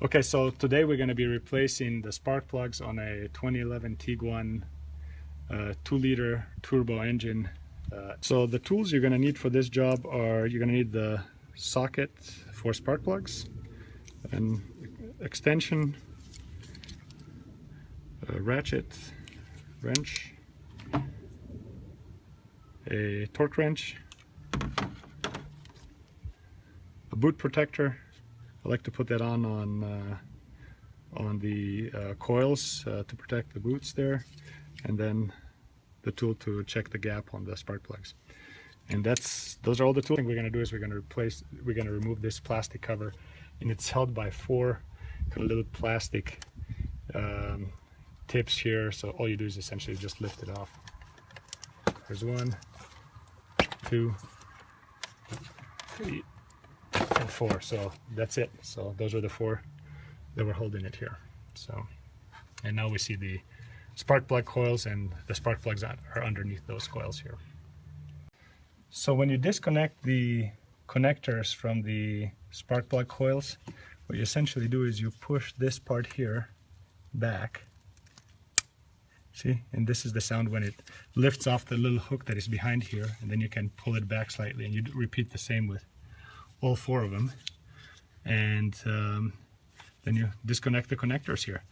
Okay, so today we're going to be replacing the spark plugs on a 2011 Tiguan 2-liter turbo engine. So the tools you're going to need for this job are you're going to need the socket for spark plugs, an extension, a ratchet, wrench, a torque wrench, a boot protector. I like to put that on the coils to protect the boots there, and then the tool to check the gap on the spark plugs. And those are all the tools. What we're going to do is we're going to remove this plastic cover, and it's held by four kind of little plastic tips here. So all you do is essentially just lift it off. There's 1, 2, 3, and 4. So that's it. So those are the 4 that were holding it here. So, and now we see the spark plug coils, and the spark plugs are underneath those coils here. So when you disconnect the connectors from the spark plug coils, what you essentially do is you push this part here back. See, and this is the sound when it lifts off the little hook that is behind here, and then you can pull it back slightly, and you repeat the same with all 4 of them. And then you disconnect the connectors here.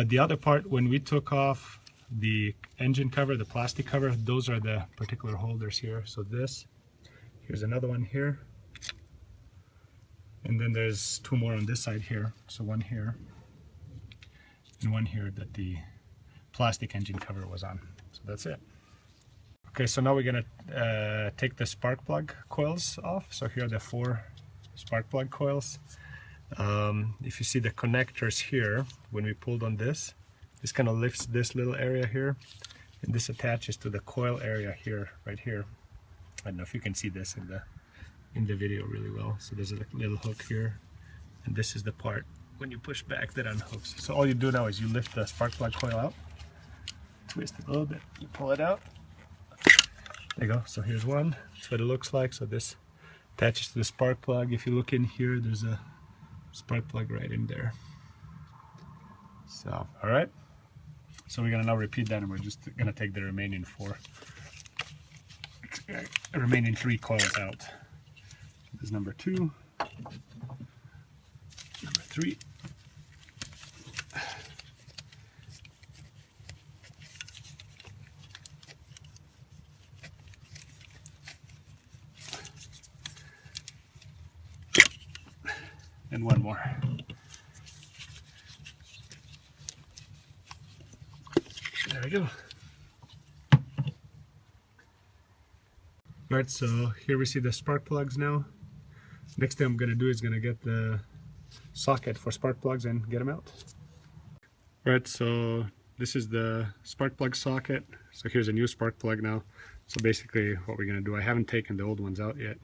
The other part, when we took off the engine cover, the plastic cover, those are the particular holders here. So here's another one here, and then there's 2 more on this side here. So 1 here and 1 here that the plastic engine cover was on. So that's it. Okay, so now we're gonna take the spark plug coils off. So here are the 4 spark plug coils. If you see the connectors here, when we pulled on this kind of lifts this little area here, and this attaches to the coil area here, right here. I don't know if you can see this in the video really well. So there's a little hook here, and this is the part when you push back that unhooks. So all you do now is you lift the spark plug coil out, twist it a little bit, you pull it out. There you go. So here's one. That's what it looks like. So this attaches to the spark plug. If you look in here, there's a spark plug right in there. So, all right. So we're gonna now repeat that, and we're just gonna take the remaining 3 coils out. This is number 2, number 3, and 1 more. There we go. Alright, so here we see the spark plugs now. Next thing I'm going to do is going to get the socket for spark plugs and get them out. Alright, so this is the spark plug socket. So here's a new spark plug now. So basically what we're going to do, I haven't taken the old ones out yet.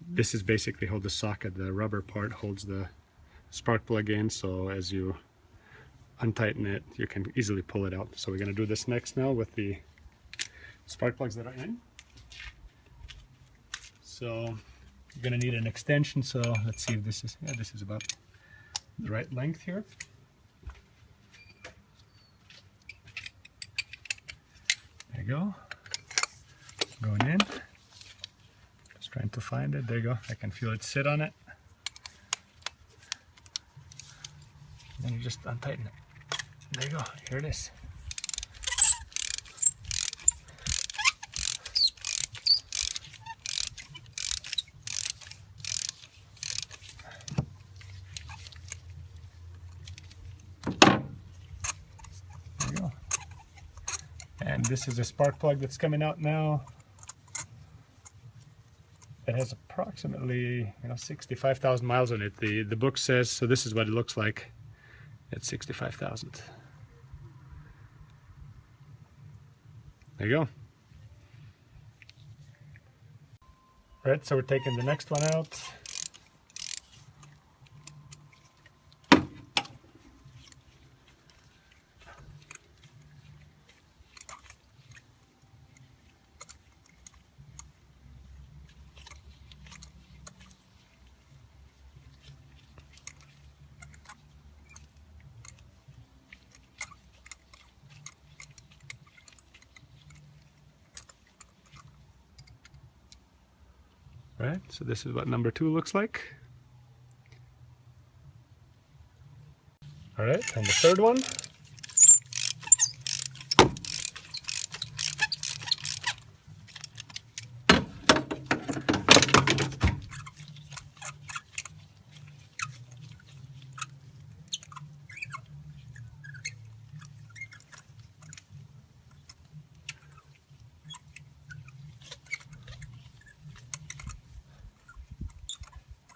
This is basically how the socket, the rubber part, holds the spark plug in. So as you untighten it, you can easily pull it out. So we're going to do this next now with the spark plugs that are in. So you're going to need an extension. So let's see if this is about the right length here. There you go. Going in. Just trying to find it. There you go. I can feel it sit on it. Then you just untighten it. There you go. Here it is. There you go. And this is a spark plug that's coming out now. It has approximately 65,000 miles on it. The book says, so this is what it looks like at 65,000. There you go. Right, so we're taking the next one out. Right, so this is what number 2 looks like. All right, and the third one.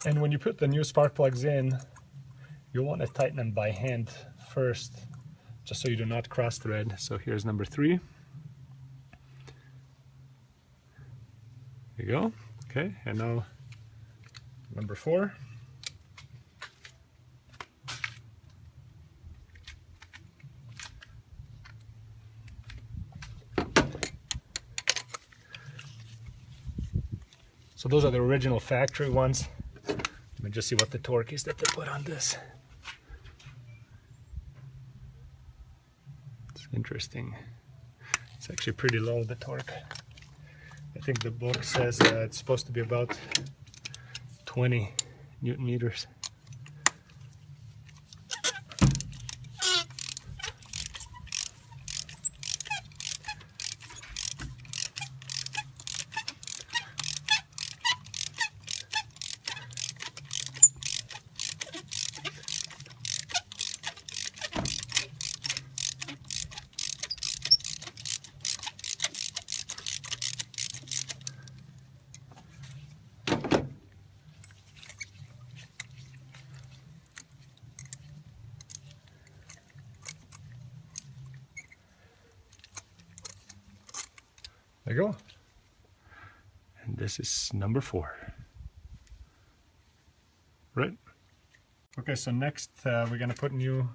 And when you put the new spark plugs in, you'll want to tighten them by hand first, just so you do not cross thread. So here's number 3. There you go. Okay, and now number 4. So those are the original factory ones. Let me just see what the torque is that they put on this. It's interesting. It's actually pretty low, the torque. I think the book says it's supposed to be about 20 Newton meters. There you go. And this is number 4. Right? Okay, so next we're going to put new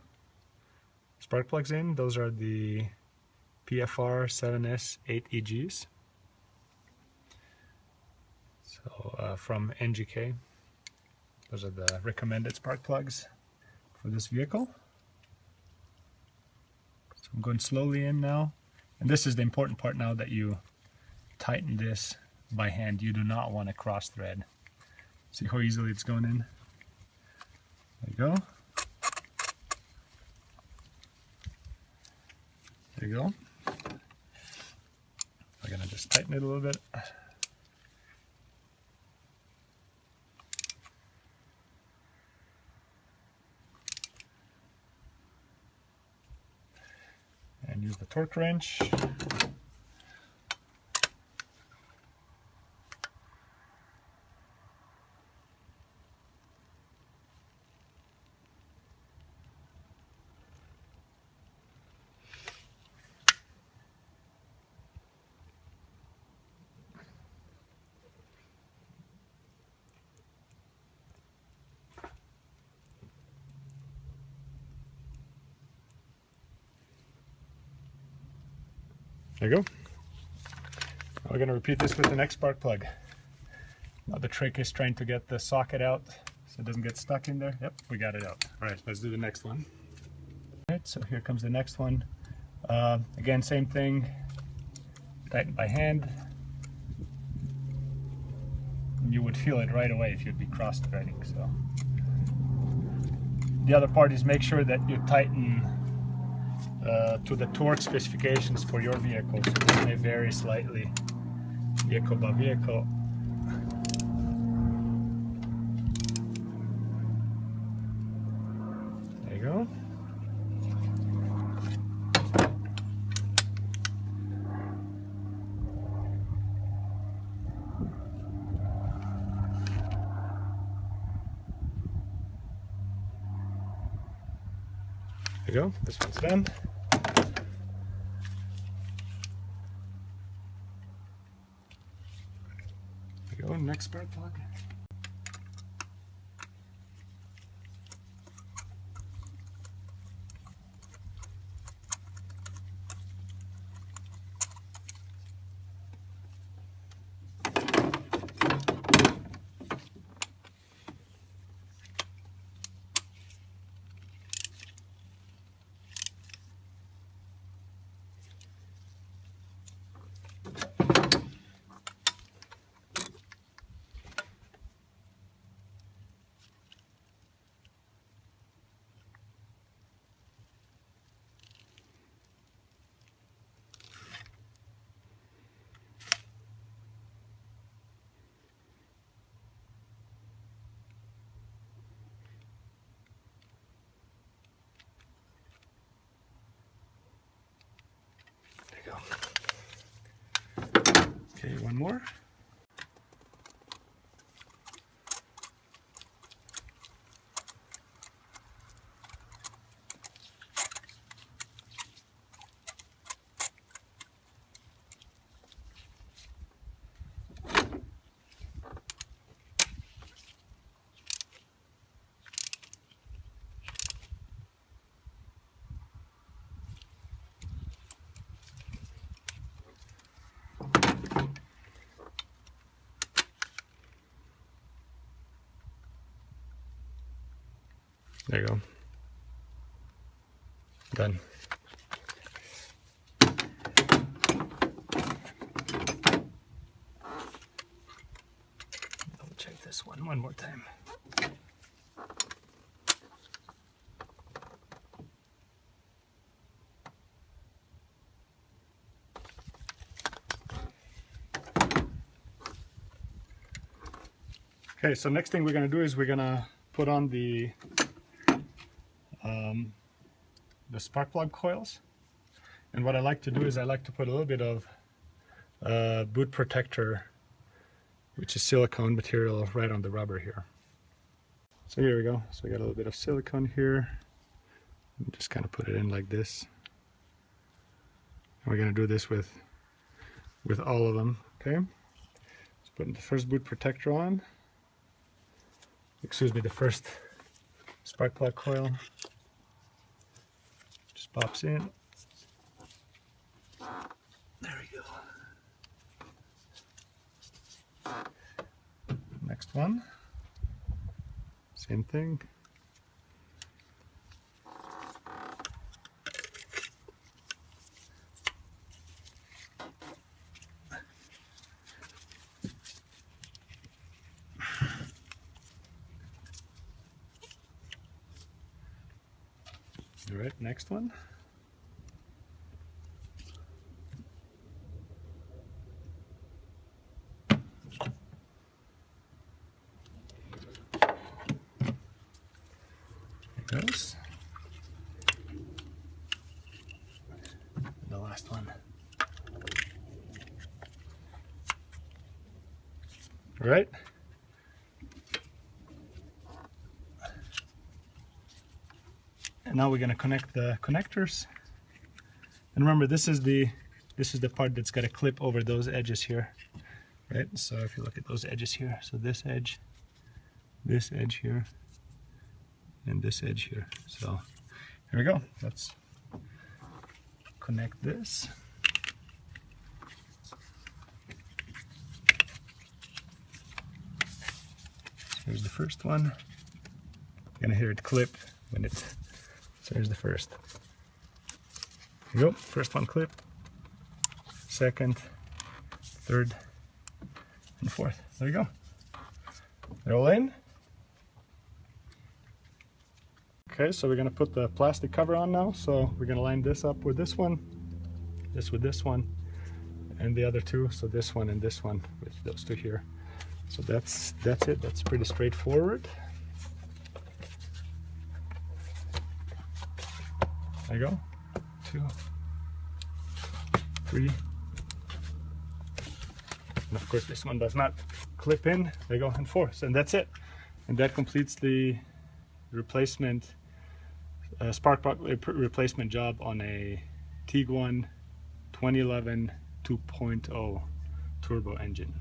spark plugs in. Those are the PFR 7S 8 EGs. So from NGK. Those are the recommended spark plugs for this vehicle. So I'm going slowly in now. And this is the important part now, that you tighten this by hand. You do not want to cross thread. See how easily it's going in? There you go. There you go. I'm going to just tighten it a little bit. And use the torque wrench. There you go. Now we're going to repeat this with the next spark plug. Now the trick is trying to get the socket out so it doesn't get stuck in there. Yep, we got it out. All right, let's do the next one. All right, so here comes the next one. Again, same thing. Tighten by hand. You would feel it right away if you'd be cross-threading. So the other part is make sure that you tighten to the torque specifications for your vehicle. So this may vary slightly, vehicle by vehicle. There you go. There you go. This one's done. Go, next spark plug. more. There you go. Done. Double check this one more time. Okay, so next thing we're going to do is we're going to put on the spark plug coils. And what I like to do is I like to put a little bit of boot protector, which is silicone material, right on the rubber here. So here we go. So we got a little bit of silicone here. And just kind of put it in like this. And we're going to do this with all of them. Okay. Let's put the first boot protector on. Excuse me, the first spark plug coil. Just pops in. There we go. Next one. Same thing. All right, next one. There goes. The last one. All right. And now we're going to connect the connectors. And remember, this is the part that's got to clip over those edges here, right? So if you look at those edges here, so this edge here, and this edge here. So here we go. Let's connect this. Here's the first one. You're gonna hear it clip when it's. So here's the first. Here you go. First one clip. Second, third, and fourth. There you go. They're all in. Okay, so we're gonna put the plastic cover on now. So we're gonna line this up with this one, this with this one, and the other two. So this one and this one with those two here. So that's it. That's pretty straightforward. There you go. 2, 3. And of course this one does not clip in. There you go, and 4. And that's it. And that completes the replacement spark plug replacement job on a Tiguan 2011 2.0 turbo engine.